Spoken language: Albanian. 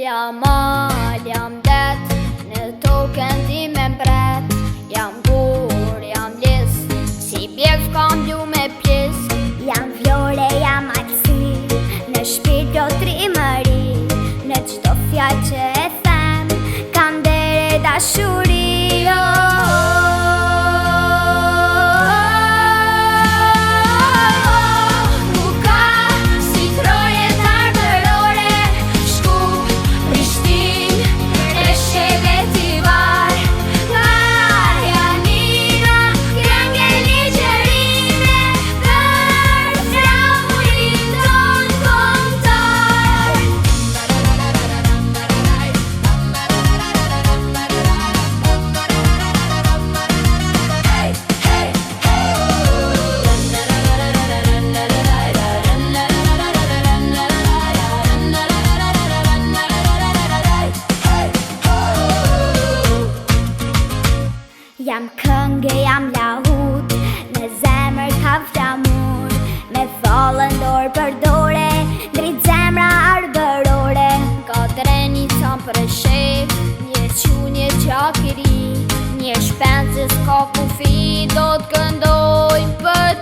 Jam mal, jam det, në tokën ti me mbret. Jam gur, jam lis, si bjek s'kam blu me pjes. Jam vjore, jam aksi, në shpirt do trimëri. Në qdo fjall që e them, kam dere dashuri. Jam këngë, jam lahut, në zemër ka flamur. Me fallën dorë për dore, drit zemra arbërore. Ka treni sa për shef, një qu, një qakiri. Një shpencës ka kufi, do t'këndoj për